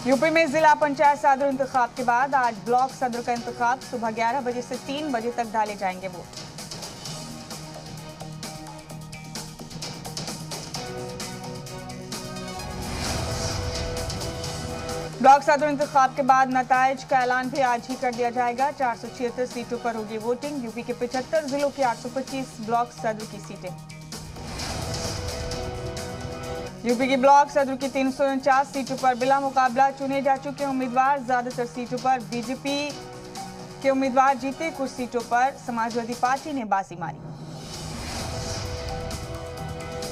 UP में जिला पंचायत सदर इंतखाब के बाद आज ब्लॉक सदर का इंतखाब सुबह 11 बजे से 3 बजे तक डाले जाएंगे वोट। ब्लॉक सदर इंतखाब के बाद नताइज का ऐलान भी आज ही कर दिया जाएगा। 476 सीटों पर होगी वोटिंग। यूपी के 75 जिलों की 825 ब्लॉक सदर की सीटें। यूपी की ब्लॉक सदर की 349 सीटों पर बिला मुकाबला चुने जा चुके उम्मीदवार। ज्यादातर सीटों पर बीजेपी के उम्मीदवार जीते, कुछ सीटों पर समाजवादी पार्टी ने बाजी मारी।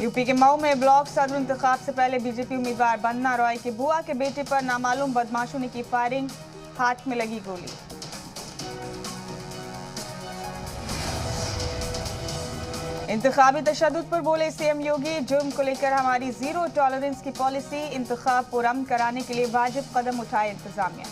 यूपी के मऊ में ब्लॉक सदर इंतखाब से पहले बीजेपी उम्मीदवार वंदना रॉय के बुआ के बेटे पर नामालूम बदमाशों ने की फायरिंग, हाथ में लगी गोली। इंतखाबी तशद्दुद पर बोले सीएम योगी, जुर्म को लेकर हमारी जीरो टॉलरेंस की पॉलिसी। इंतखाब पुरअमन कराने के लिए वाजिब कदम उठाए इंतजामिया।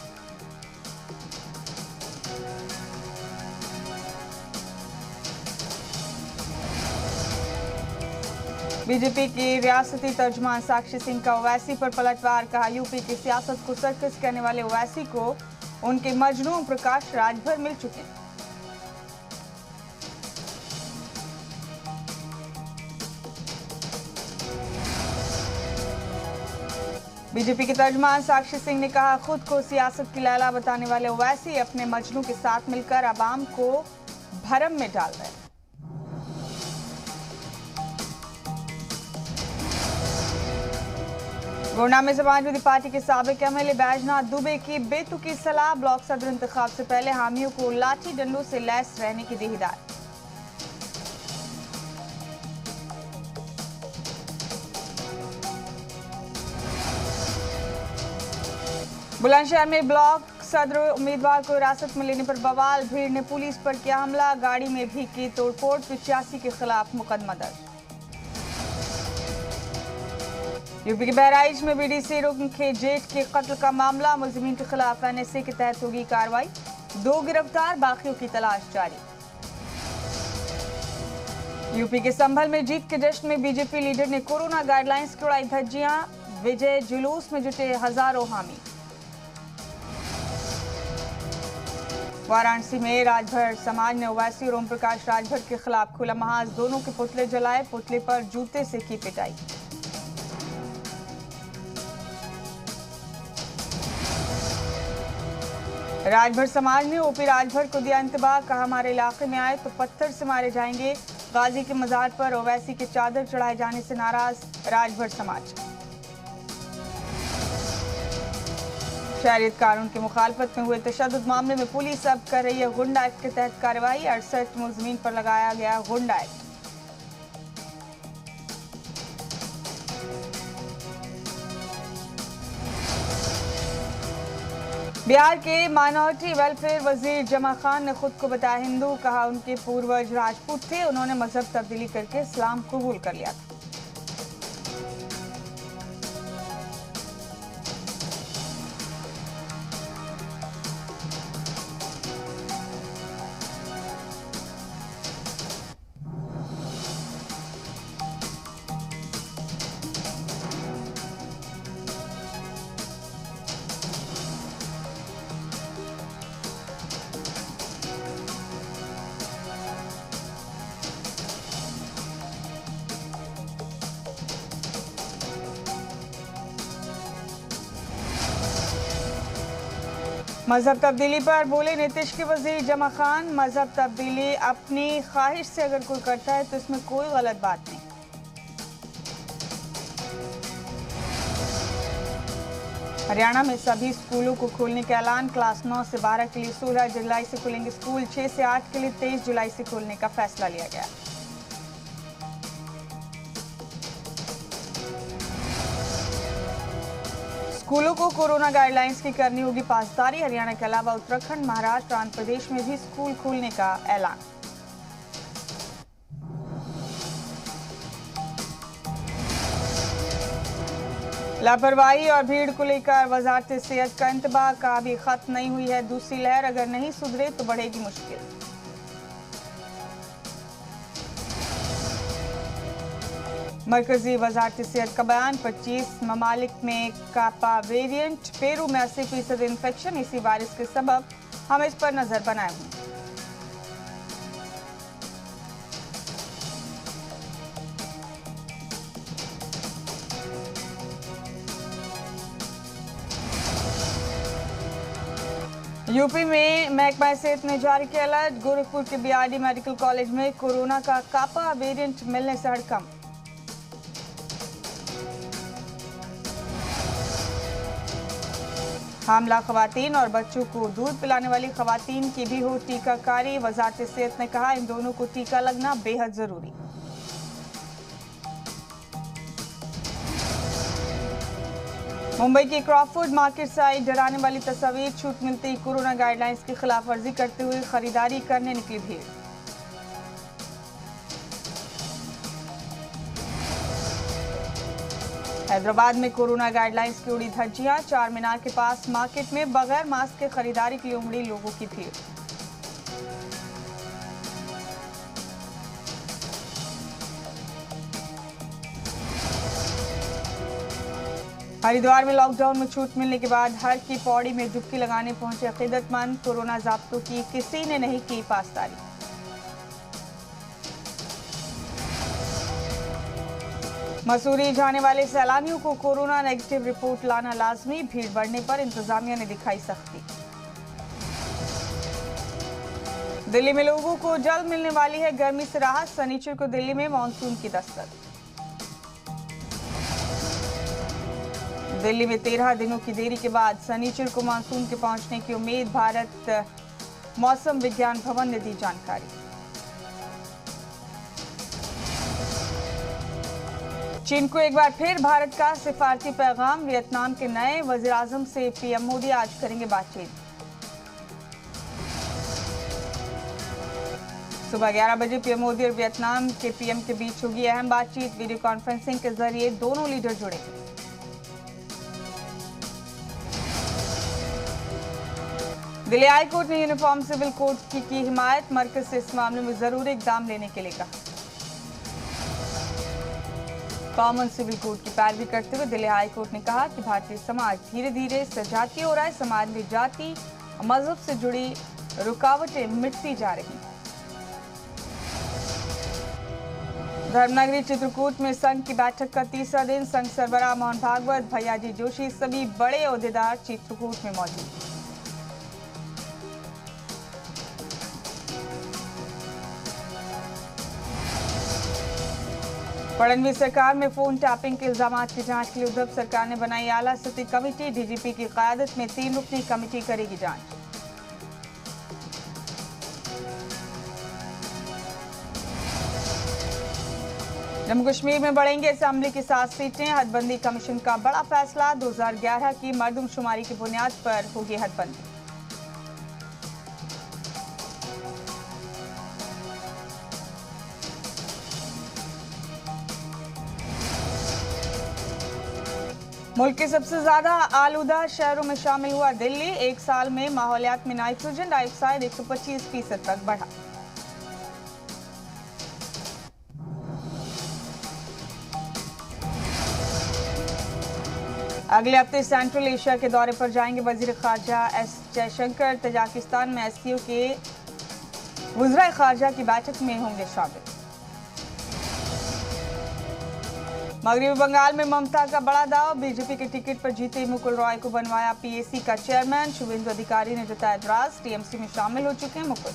बीजेपी की रियासती तर्जुमान साक्षी सिंह का ओवैसी पर पलटवार। कहा, यूपी की सियासत को सर्कस कहने वाले ओवैसी को उनके मजनू प्रकाश राज भर मिल चुके हैं। बीजेपी के तर्जुमान साक्षी सिंह ने कहा, खुद को सियासत की लैला बताने वाले ओवैसी अपने मजनू के साथ मिलकर अवाम को भरम में डाल रहे हैं। गोंडा में समाजवादी पार्टी के साबिक एमएलए बैजनाथ दुबे की बेतुकी सलाह। ब्लॉक सदर इंतखाब से पहले हामियों को लाठी डंडों से लैस रहने की दी हिदायत। बुलंदशहर में ब्लॉक सदर उम्मीदवार को हिरासत में लेने पर बवाल। भीड़ ने पुलिस पर किया हमला, गाड़ी में भी की तोड़फोड़। 85 के खिलाफ मुकदमा दर्ज। यूपी के बहराइच में बीडीसी रुकन के जेठ के कत्ल का मामला। मुलजिमीन के खिलाफ एनएसए के तहत होगी कार्रवाई। 2 गिरफ्तार, बाकियों की तलाश जारी। यूपी के संभल में जीत के जश्न में बीजेपी लीडर ने कोरोना गाइडलाइंस की उड़ाई धज्जियां। विजय जुलूस में जुटे हजारों हामी। वाराणसी में राजभर समाज ने ओवैसी और ओम प्रकाश राजभर के खिलाफ खुला महाज। दोनों के पुतले जलाए, पुतले पर जूते से की पिटाई। राजभर समाज ने ओपी राजभर को दिया इंतबाह। कहा, हमारे इलाके में आए तो पत्थर से मारे जाएंगे। गाजी के मजार पर ओवैसी के चादर चढ़ाए जाने से नाराज राजभर समाज। शहरियत कानून की मुखालफत में हुए तशद्दुद मामले में पुलिस अब कर रही है गुंडा एक्ट के तहत कार्रवाई। 68 मुलजिमीन पर लगाया गया गुंडा एक्ट। बिहार के माइनॉरिटी वेलफेयर वजीर जमा खान ने खुद को बताया हिंदू। कहा, उनके पूर्वज राजपूत थे, उन्होंने मजहब तब्दीली करके इस्लाम कबूल कर लिया था। मजहब तब्दीली पर बोले नीतीश के वजीर जमा खान। मजहब तब्दीली अपनी ख्वाहिश से अगर कोई करता है तो इसमें कोई गलत बात नहीं। हरियाणा में सभी स्कूलों को खोलने का ऐलान। क्लास 9 से 12 के लिए 16 जुलाई से खुलेंगे स्कूल। 6 से 8 के लिए 23 जुलाई से खोलने का फैसला लिया गया। स्कूलों को कोरोना गाइडलाइंस की करनी होगी पासदारी। हरियाणा के अलावा उत्तराखंड, महाराष्ट्र, आंध्र प्रदेश में भी स्कूल खोलने का ऐलान। लापरवाही और भीड़ को लेकर वजारत सेहत का इंतबाह। का अभी खत्म नहीं हुई है दूसरी लहर, अगर नहीं सुधरे तो बढ़ेगी मुश्किल। मरकजी वजारत सेहत का बयान, 25 ममालिक में कापा वेरिएंट, पेरू में 80% इन्फेक्शन, इसी वायरस के सबब हम इस पर नजर बनाए हुए। यूपी में महकमा सेहत ने जारी किया अलर्ट, गोरखपुर के बीआरडी मेडिकल कॉलेज में कोरोना का कापा वेरिएंट मिलने से हड़कंप। हामला खवातीन और बच्चों को दूध पिलाने वाली खवातीन की भी हो टीकाकारी, वजारत सेहत ने कहा इन दोनों को टीका लगना बेहद जरूरी। मुंबई की क्रॉफोर्ड मार्केट से आई डराने वाली तस्वीर, छूट मिलते ही कोरोना गाइडलाइंस की खिलाफ वर्जी करते हुए खरीदारी करने निकली भीड़। हैदराबाद में कोरोना गाइडलाइंस की उड़ी धज्जियां, चार मीनार के पास मार्केट में बगैर मास्क के खरीदारी के लिए उमड़ी लोगों की भीड़। हरिद्वार में लॉकडाउन में छूट मिलने के बाद हर की पौड़ी में डुबकी लगाने पहुंचे अकीदतमंद, कोरोना ज़ाब्तों की किसी ने नहीं की पासदारी। मसूरी जाने वाले सैलानियों को कोरोना नेगेटिव रिपोर्ट लाना लाजमी, भीड़ बढ़ने पर इंतजामिया ने दिखाई सख्ती। दिल्ली में लोगों को जल्द मिलने वाली है गर्मी से राहत, शनिचर को दिल्ली में मानसून की दस्तक। दिल्ली में 13 दिनों की देरी के बाद शनिचर को मानसून के पहुंचने की उम्मीद, भारत मौसम विज्ञान भवन ने दी जानकारी। चीन को एक बार फिर भारत का सिफारती पैगाम, वियतनाम के नए वजीर आजम से पीएम मोदी आज करेंगे बातचीत। सुबह 11 बजे पीएम मोदी और वियतनाम के पीएम के बीच होगी अहम बातचीत, वीडियो कॉन्फ्रेंसिंग के जरिए दोनों लीडर जुड़ेंगे। दिल्ली हाई कोर्ट ने यूनिफॉर्म सिविल कोड की हिमायत, मरकज से इस मामले में जरूरी इकदाम लेने के लिए कहा। कॉमन सिविल कोड की पैरवी करते हुए दिल्ली हाई कोर्ट ने कहा कि भारतीय समाज धीरे धीरे सजातीय हो रहा है, समाज में जाति मजहब से जुड़ी रुकावटें मिटती जा रही। धर्मनगरी चित्रकूट में संघ की बैठक का तीसरा दिन, संघ सरबराह मोहन भागवत, भैयाजी जोशी सभी बड़े ओहदेदार चित्रकूट में मौजूद। फडणवीस सरकार में फोन टैपिंग के इल्जाम की जांच के लिए उद्धव सरकार ने बनाई आला सतही कमेटी, डीजीपी की क़यादत में 3 रुकनी कमेटी करेगी जांच। जम्मू कश्मीर में बढ़ेंगे असेंबली की 7 सीटें, हदबंदी कमीशन का बड़ा फैसला, 2011 की मर्दमशुमारी की बुनियाद पर होगी हदबंदी। मुल्क के सबसे ज्यादा आलूदा शहरों में शामिल हुआ दिल्ली, एक साल में माहौलियात में नाइट्रोजन डाइऑक्साइड 125% तक बढ़ा। अगले हफ्ते सेंट्रल एशिया के दौरे पर जाएंगे वजीर खारजा एस जयशंकर, तजाकिस्तान में एससीओ के वज़राए खारजा की बैठक में होंगे शामिल। मगरबी बंगाल में ममता का बड़ा दाव, बीजेपी के टिकट पर जीते मुकुल रॉय को बनवाया पीएसी का चेयरमैन, शुभेंदु अधिकारी ने जताया एतराज, टीएमसी में शामिल हो चुके हैं मुकुल।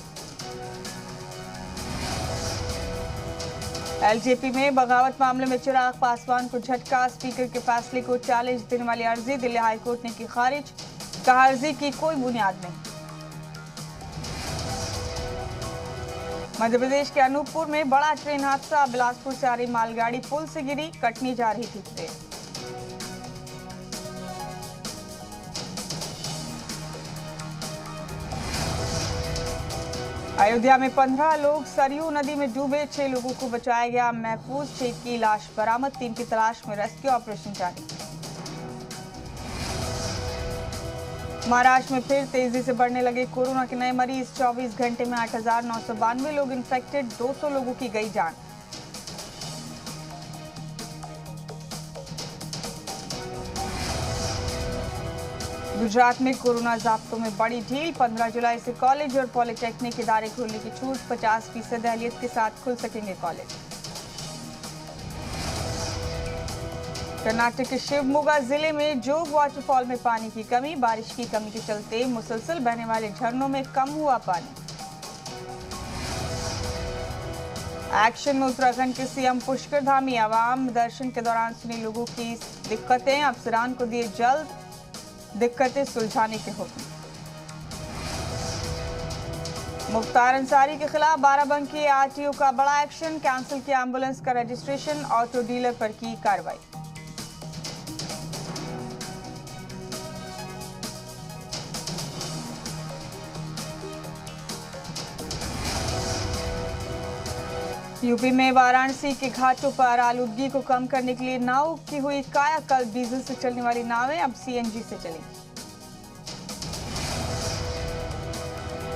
एलजेपी में बगावत मामले में चिराग पासवान को झटका, स्पीकर के फैसले को चैलेंज देने वाली अर्जी दिल्ली हाईकोर्ट ने की खारिज, कहा अर्जी की कोई बुनियाद नहीं। मध्य प्रदेश के अनूपपुर में बड़ा ट्रेन हादसा, बिलासपुर से आ रही मालगाड़ी पुल से गिरी, कटनी जा रही थी ट्रेन। अयोध्या में 15 लोग सरयू नदी में डूबे, 6 लोगों को बचाया गया महफूज, 6 की लाश बरामद, 3 की तलाश में रेस्क्यू ऑपरेशन जारी। महाराष्ट्र में फिर तेजी से बढ़ने लगे कोरोना के नए मरीज, 24 घंटे में 8,992 लोग इन्फेक्टेड, 200 लोगों की गई जान। गुजरात में कोरोना ज़ाब्तों में बड़ी ढील। 15 जुलाई से कॉलेज और पॉलिटेक्निक इदारे खोलने की छूट। 50% अहलियत के साथ खुल सकेंगे कॉलेज। कर्नाटक के शिवमोगा जिले में जोग वाटरफॉल में पानी की कमी। बारिश की कमी के चलते मुसलसल बहने वाले झरनों में कम हुआ पानी। एक्शन में उत्तराखंड के सीएम पुष्कर धामी। आवाम दर्शन के दौरान सुनी लोगों की दिक्कतें। अफसरान को दिए जल्द दिक्कतें सुलझाने के हुक्म। मुख्तार अंसारी के खिलाफ बाराबंकी आरटीओ का बड़ा एक्शन। कैंसिल किया एम्बुलेंस का रजिस्ट्रेशन। ऑटो डीलर पर की कार्रवाई। यूपी में वाराणसी के घाटों पर आलूदगी को कम करने के लिए नाव की हुई कायाकल्प। डीजल से चलने वाली नावें अब सीएनजी से चलेंगी।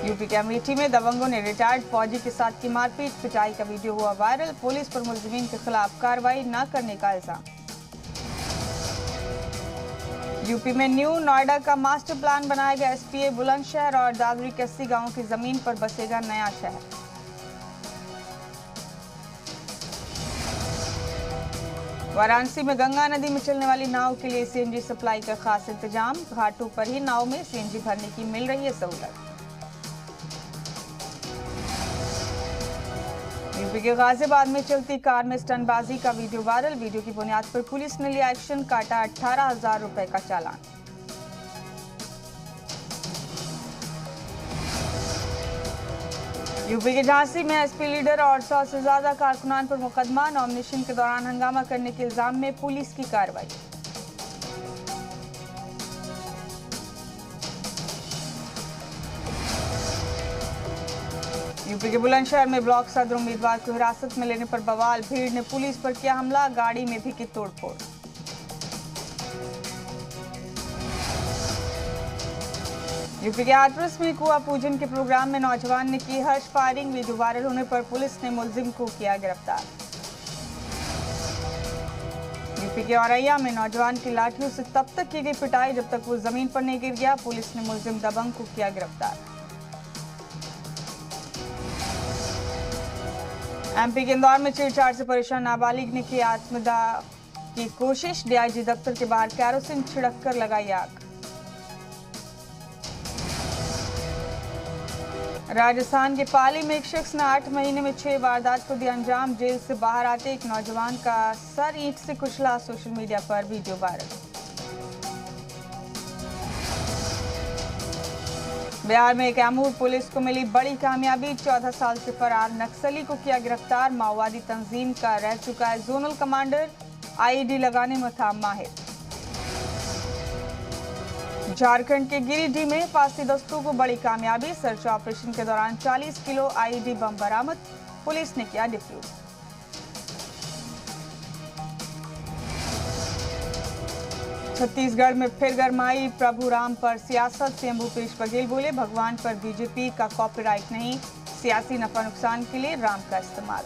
यूपी के अमेठी में दबंगों ने रिटायर्ड फौजी के साथ की मारपीट। पिटाई का वीडियो हुआ वायरल। पुलिस पर मुलजिमीन के खिलाफ कार्रवाई न करने का इल्जाम। यूपी में न्यू नोएडा का मास्टर प्लान बनाएगा एसपीए। बुलंदशहर और दादरी कस्सी गांवों की जमीन पर बसेगा नया शहर। वाराणसी में गंगा नदी में चलने वाली नाव के लिए सीएनजी सप्लाई का खास इंतजाम। घाटों पर ही नाव में सीएनजी भरने की मिल रही है सहूलत। यूपी के गाजियाबाद में चलती कार में स्टंटबाजी का वीडियो वायरल। वीडियो की बुनियाद पर पुलिस ने लिया एक्शन। काटा 18,000 रुपए का चालान। यूपी के झांसी में एसपी लीडर और 100 से ज्यादा कारकुनान पर मुकदमा। नॉमिनेशन के दौरान हंगामा करने के इल्जाम में पुलिस की कार्रवाई। यूपी के बुलंदशहर में ब्लॉक सदर उम्मीदवार को हिरासत में लेने पर बवाल। भीड़ ने पुलिस पर किया हमला। गाड़ी में भी की तोड़फोड़। यूपी के हाथरस में कुआं पूजन के प्रोग्राम में नौजवान ने की हर्ष फायरिंग। वीडियो वायरल होने पर पुलिस ने मुलजिम को किया गिरफ्तार। यूपी के औरैया में नौजवान की लाठियों से तब तक की गई पिटाई जब तक वो जमीन पर नहीं गिर गया। पुलिस ने मुलजिम दबंग को किया गिरफ्तार। एमपी के इंदौर में छेड़छाड़ से परेशान नाबालिग ने की आत्मदाह की कोशिश। डीआईजी दफ्तर के बाहर कैरोसिन छिड़क कर लगाई आग। राजस्थान के पाली में एक शख्स ने 8 महीने में 6 वारदात को दिया अंजाम। जेल से बाहर आते एक नौजवान का सर ईंट से कुचला। सोशल मीडिया पर वीडियो वायरल। बिहार में कैमूर पुलिस को मिली बड़ी कामयाबी। 14 साल से फरार नक्सली को किया गिरफ्तार। माओवादी तंजीम का रह चुका है जोनल कमांडर। आईईडी लगाने में था माहिर। झारखंड के गिरिडीह में फांसी दस्तों को बड़ी कामयाबी। सर्च ऑपरेशन के दौरान 40 किलो आईईडी बम बरामद। पुलिस ने किया डिफ्यूज। छत्तीसगढ़ में फिर गरमाई प्रभुराम पर सियासत। सीएम भूपेश बघेल बोले भगवान पर बीजेपी का कॉपीराइट नहीं। सियासी नफा नुकसान के लिए राम का इस्तेमाल।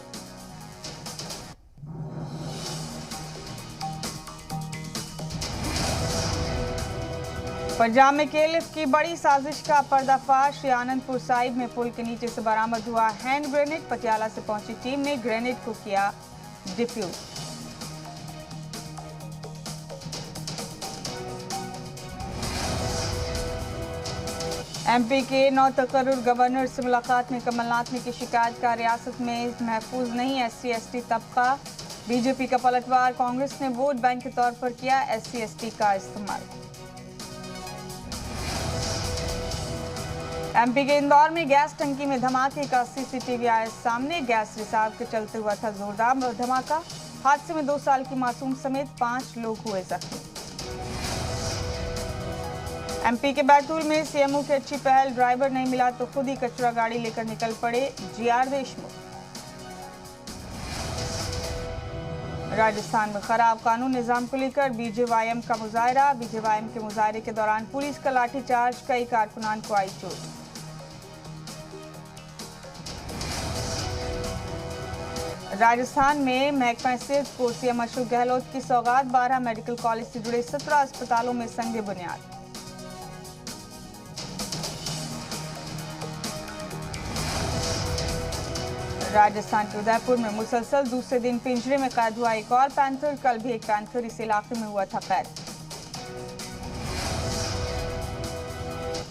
पंजाब में केएलएफ की बड़ी साजिश का पर्दाफाश। आनंदपुर साहिब में पुल के नीचे से बरामद हुआ हैंड ग्रेनेड। पटियाला से पहुंची टीम ने ग्रेनेड को किया डिफ्यूज। एमपी के नौतकर्रुर गवर्नर से मुलाकात में कमलनाथ ने की शिकायत का रियासत में महफूज नहीं SC/ST तबका। बीजेपी का पलटवार। कांग्रेस ने वोट बैंक के तौर पर किया SC/ST का इस्तेमाल। एमपी के इंदौर में गैस टंकी में धमाके का सीसीटीवी आया सामने। गैस रिसाव के चलते हुआ था जोरदार धमाका। हादसे में 2 साल की मासूम समेत 5 लोग हुए जख्मी। एमपी के बैतूल में सीएमओ की अच्छी पहल। ड्राइवर नहीं मिला तो खुद ही कचरा गाड़ी लेकर निकल पड़े GR देशमुख। राजस्थान में खराब कानून निजाम को लेकर बीजेवाईएम का मुजाहरा। बीजेवाईएम के मुजाहरे के दौरान पुलिस का लाठीचार्ज। कई कारकुनान को आई चोट। राजस्थान में महकमा स्थित को सीएम अशोक गहलोत की सौगात। 12 मेडिकल कॉलेज से जुड़े 17 अस्पतालों में संगे बुनियाद। राजस्थान के उदयपुर में मुसलसल दूसरे दिन पिंजरे में कैद हुआ एक और पैंथर। कल भी एक पैंथर इस इलाके में हुआ था कैद।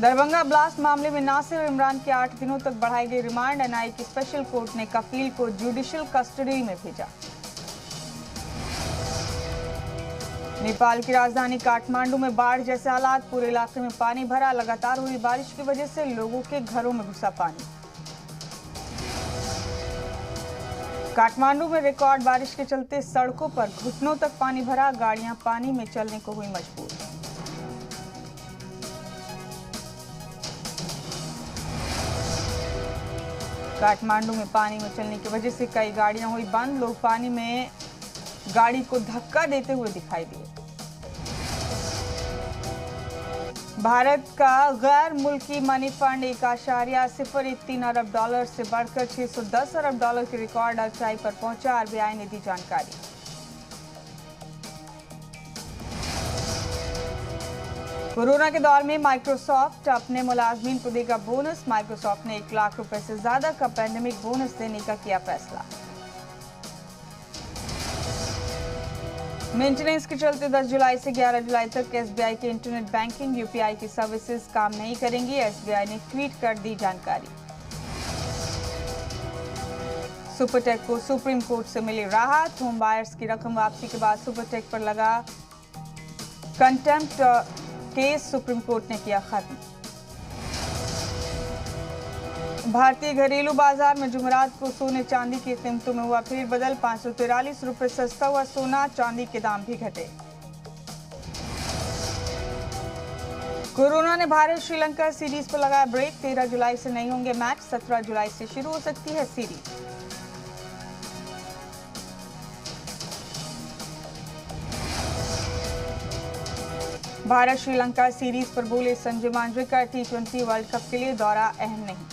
दरभंगा ब्लास्ट मामले में नासिर और इमरान के 8 दिनों तक बढ़ाई गई रिमांड। एनआईए की स्पेशल कोर्ट ने कफील को जुडिशियल कस्टडी में भेजा। नेपाल की राजधानी काठमांडू में बाढ़ जैसे हालात, पूरे इलाके में पानी भरा। लगातार हुई बारिश की वजह से लोगों के घरों में घुसा पानी। काठमांडू में रिकॉर्ड बारिश के चलते सड़कों पर घुटनों तक पानी भरा। गाड़ियां पानी में चलने को हुई मजबूर। काठमांडू में पानी में चलने की वजह से कई गाड़ियां हुई बंद। लोग पानी में गाड़ी को धक्का देते हुए दिखाई दिए। भारत का गैर मुल्की मनी फंड 1.03 अरब डॉलर से बढ़कर 610 अरब डॉलर की रिकॉर्ड ऊंचाई पर पहुंचा। आरबीआई ने दी जानकारी। कोरोना के दौर में माइक्रोसॉफ्ट अपने मुलाजमीन को देगा बोनस। माइक्रोसॉफ्ट ने 1 लाख रुपए से ज्यादा का पैंडेमिक बोनस देने का किया फैसला। मेंटेनेंस के चलते 10 जुलाई से 11 जुलाई तक एसबीआई के इंटरनेट बैंकिंग यूपीआई की सर्विसेज काम नहीं करेंगी। एसबीआई ने ट्वीट कर दी जानकारी। सुपरटेक को सुप्रीम कोर्ट से मिली राहत। होम बायर्स की रकम वापसी के बाद सुपरटेक पर लगा कंटेम्प्ट केस सुप्रीम कोर्ट ने किया खत्म। भारतीय घरेलू बाजार में जुमेरात को सोने चांदी की कीमतों में हुआ फिर बदल। 543 रुपए सस्ता हुआ सोना, चांदी के दाम भी घटे। कोरोना ने भारत श्रीलंका सीरीज पर लगाया ब्रेक। 13 जुलाई से नहीं होंगे मैच, 17 जुलाई से शुरू हो सकती है सीरीज। भारत श्रीलंका सीरीज पर बोले Sanjay Manjrekar, T20 world cup के लिए दौरा अहम नहीं।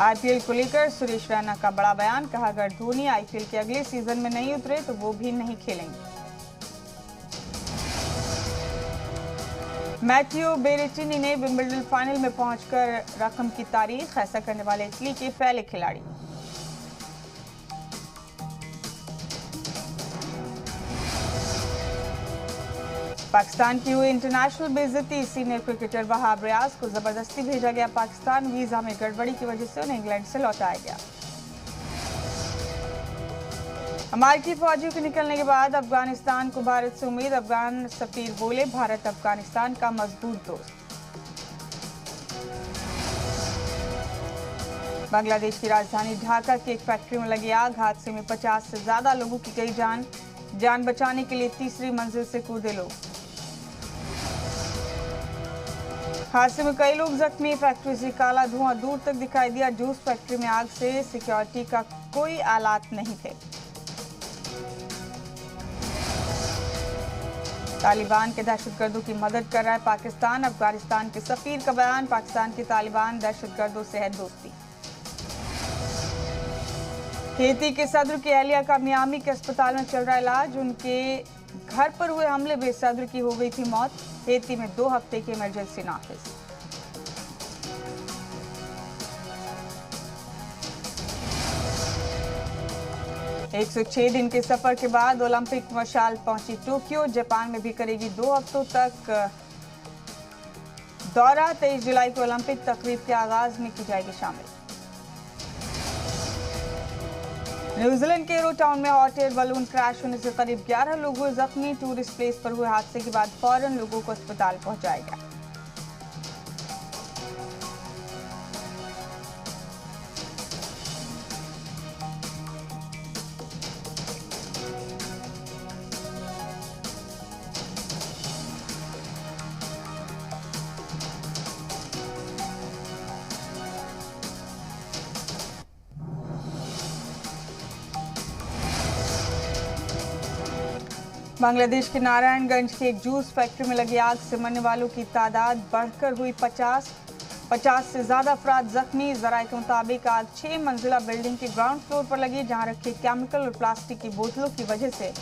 आईपीएल को लेकर सुरेश रैना का बड़ा बयान। कहा अगर धोनी आईपीएल के अगले सीजन में नहीं उतरे तो वो भी नहीं खेलेंगे। मैथियो बेरेटिनी ने विंबलडन फाइनल में पहुंचकर रकम की तारीख। ऐसा करने वाले इटली के पहले खिलाड़ी। पाकिस्तान की हुई इंटरनेशनल बेइज्जती। सीनियर क्रिकेटर वहाब रियाज को जबरदस्ती भेजा गया पाकिस्तान। वीजा में गड़बड़ी की वजह से उन्हें इंग्लैंड से लौटाया गया। अमेरिकी फौजियों के निकलने के बाद अफगानिस्तान को भारत से उम्मीद। अफगान सफीर बोले भारत अफगानिस्तान का मजबूत दोस्त। बांग्लादेश की राजधानी ढाका की एक फैक्ट्री में लगी आग। हादसे में 50 से ज्यादा लोगों की गई जान बचाने के लिए तीसरी मंजिल से कूदे लोग। हादसे में कई लोग जख्मी। फैक्ट्री से काला धुआं दूर तक दिखाई दिया। जूस फैक्ट्री में आग से सिक्योरिटी का कोई आलात नहीं थे। तालिबान के दहशतगर्दों की मदद कर रहा है पाकिस्तान। अफगानिस्तान के सफीर का बयान। पाकिस्तान के तालिबान दहशतगर्दों से है दोस्ती। हेती के सदर की अहलिया का मियामी के अस्पताल में चल रहा इलाज। उनके घर पर हुए हमले में सदर की हो गई थी मौत। हेती में 2 हफ्ते की इमरजेंसी नाफिज। एक 106 दिन के सफर के बाद ओलंपिक मशाल पहुंची टोक्यो। जापान में भी करेगी 2 हफ्तों तक दौरा। 23 जुलाई को ओलंपिक तकरीब के आगाज में की जाएगी शामिल। न्यूजीलैंड के एरो टाउन में हॉट एयर बलून क्रैश होने से करीब 11 लोग हुए जख्मी। टूरिस्ट प्लेस पर हुए हादसे के बाद फौरन लोगों को अस्पताल पहुंचाया गया। बांग्लादेश के नारायणगंज की एक जूस फैक्ट्री में लगी आग से मरने वालों की तादाद बढ़कर हुई 50 से ज्यादा अफराद जख्मी। जराये के मुताबिक आग 6 मंजिला बिल्डिंग के ग्राउंड फ्लोर पर लगी, जहां रखे केमिकल और प्लास्टिक की बोतलों की वजह से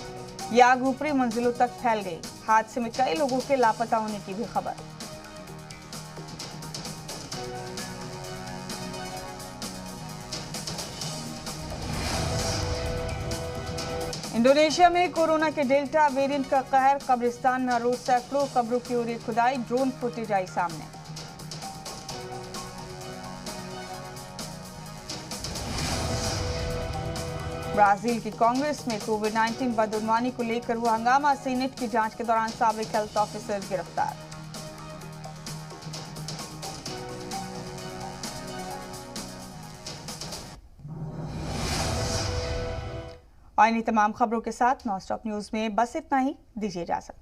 यह आग ऊपरी मंजिलों तक फैल गई। हादसे में कई लोगों के लापता होने की भी खबर। इंडोनेशिया में कोरोना के डेल्टा वेरिएंट का कहर, कब्रिस्तान में रोज सैकड़ों कब्रों की हो रही खुदाई, ड्रोन फुटेज आई सामने। ब्राजील की कांग्रेस में कोविड-19 बदउनवानी को लेकर हुआ हंगामा, सीनेट की जांच के दौरान साबिक हेल्थ ऑफिसर गिरफ्तार। और इन्हीं तमाम खबरों के साथ नॉन स्टॉप न्यूज में बस इतना ही। दीजिए इजाजत।